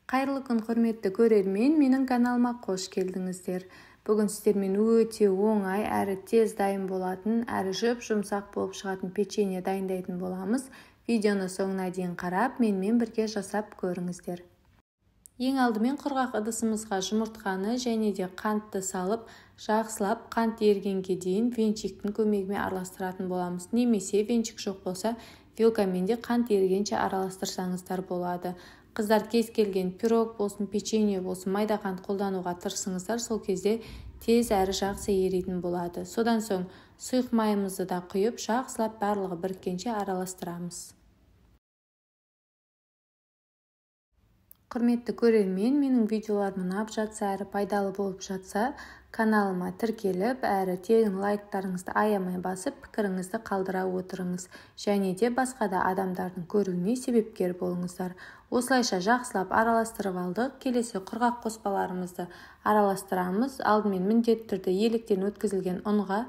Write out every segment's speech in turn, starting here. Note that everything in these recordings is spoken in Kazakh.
Қайырлы күн, құрметті көрермен, менің каналыма қош келдіңіздер. Бүгін сіздермен өте оңай әрі тез дайын болатын, әрі жұмсақ болып шығатын печенье дайындайтын боламыз. Видеоны соңына дейін қарап, менімен бірге жасап көріңіздер. Ең алдымен құрғақ ыдысымызға жұмыртқаны және де қантты салып, жақсылап қант ергенге дейін венчиктің көмегімен араластыратын боламыз. Немесе венчик жоқ болса, вилкамен де қант ергенше араластырсаңыздар болады. Қыздар кез келген пирог болсын, печенье болсын, майда қант қолдануға тырысыңыздар, сол кезде тез әрі жақсы еритін болады. Содан соң сұйық майымызды да құйып, жақсылап барлығы біріккенше араластырамыз. Құрметті көрермен, менің видеоларым ұнап жатса, әрі пайдалы болып жатса, каналыма тіркеліп, әрі тегін лайктарыңызды аямай басып, пікіріңізді қалдыра отырыңыз. Және де басқа да адамдардың көруіне себепкер болыңыздар. Осылайша жақсылап араластырып алдық. Келесі құрғақ қоспаларымызды араластырамыз. Алдымен міндетті түрде електен өткізілген ұнға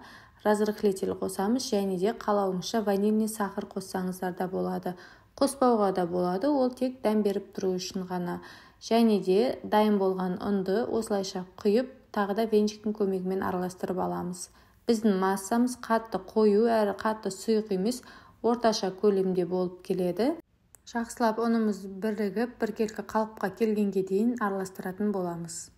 разрыхлитель қосамыз, және де қалауыңызша ванильный сахар қоссаңыздар да болады. Қоспауға да болады, ол тек дәм беріп тұру үшін ғана. Және де дайын болған ұнды осылайша құйып, тағы да венчиктің көмегімен араластырып аламыз. Біздің массамыз қатты қою әрі қатты сұйық емес, орташа көлемде болып келеді. Жақсылап ұнымыз бірігіп, біркелкі қалыпқа келгенге дейін араластыратын боламыз.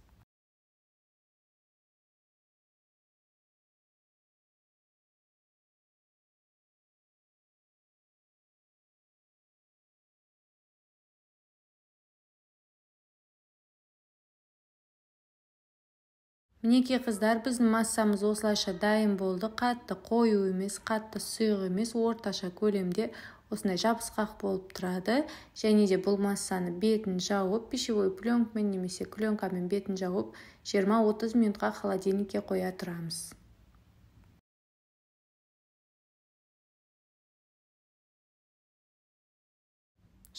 Мінекей қыздар, біздің массамыз осылайша дайын болды. Қатты қою емес, қатты сұйық емес, орташа көлемде осындай жабысқақ болып тұрады. Және де бұл массаны бетін жауып, пищевой пленкамен немесе пленкамен бетін жауып, 20-30 минутқа холодильникке қоя тұрамыз.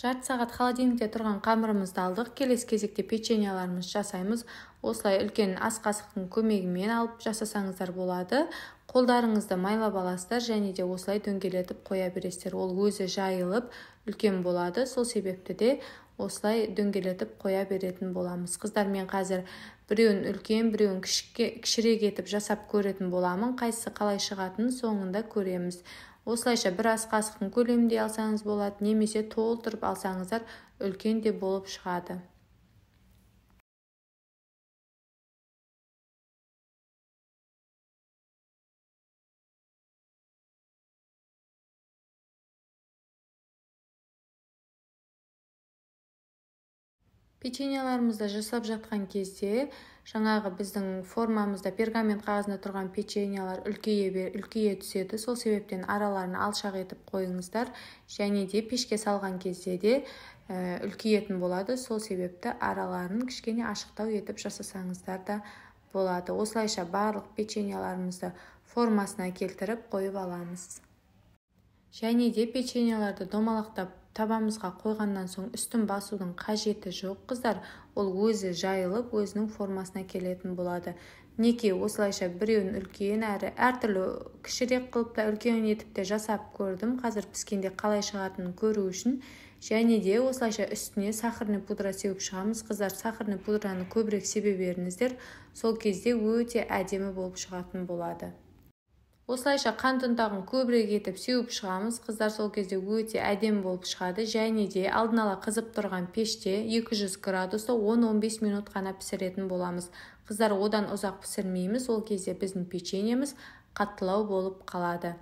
Жарты сағат холодильникте тұрған қамырымызды алдық. Келесі кезекте печеньеларымызды жасаймыз. Осылай үлкен ас қасықтың көмегімен алып жасасаңыздар болады. Қолдарыңызды майлап аласыздар және де осылай дөңгелетіп қоя бересіздер. Ол өзі жайылып үлкен болады. Сол себепті де осылай дөңгелетіп қоя беретін боламыз. Қыздар, мен қазір біреуін үлкен, біреуін кішірек етіп жасап көретін боламын. Қайсысы қалай шығатынын соңында көреміз. Осылайша бір ас қасықтың көлемінде алсаңыз болады, немесе толтырып алсаңыздар үлкен де болып шығады. Печеньеларымызды жасап жатқан кезде, жаңағы біздің формамызда пергамент қағазында тұрған печеньелар үлкейе түседі. Сол себептен араларын алшақ етіп қойыңыздар. Және де пешке салған кезде де үлкейетін болады. Сол себепті араларын кішкене ашықтау етіп жасасаңыздар да болады. Осылайша барлық печеньеларымызды формасына келтіріп қойып аламыз. Және де печеньеларды домалақтап табамызға қойғаннан соң үстін басудың қажеті жоқ. Қыздар, ол өзі жайылып, өзінің формасына келетін болады. Неке осылайша біреуін үлкен әртүрлі кішірек қылып та үлкен етіп те жасап көрдім. Қазір піскенде қалай шығатынын көру үшін. Және де осылайша үстіне сахарный пудра сеуіп шығамыз. Қыздар, сахарный пудраны көбірек себе беріңіздер. Сол кезде өте әдемі болып шығатын болады. Осылайша қант ұнтағын көбірек етіп сеуіп шығамыз. Қыздар, сол кезде өте әдемі болып шығады. Және де алдын ала қызып тұрған пеште 200 градуста 10-15 минут қана пісіретін боламыз. Қыздар, одан ұзақ пісірмейміз. Ол кезде біздің печеньеміз қаттылау болып қалады.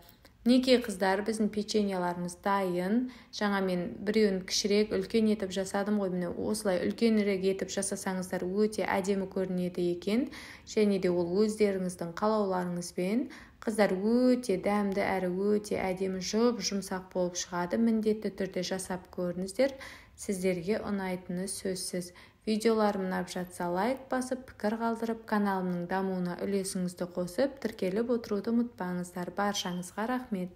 Неке қыздар, біздің печеньеларымыз дайын. Жаңа мен біреуін кішірек, үлкен етіп жасадым ғой. Міне осылай үлкенірек етіп жасасаңыздар өте әдемі көрінеді екен. Және де ол өздеріңіздің қалауларыңызбен. Қыздар, өте дәмді әрі өте әдемі жұмсақ болып шығады. Міндетті түрде жасап көріңіздер. Сіздерге ұнайтыны сөзсіз. Видеоларым ұнап жатса лайк басып, пікір қалдырып, каналымның дамуына үлесіңізді қосып, тіркеліп отыруды ұмытпаңыздар. Баршаңызға рахмет.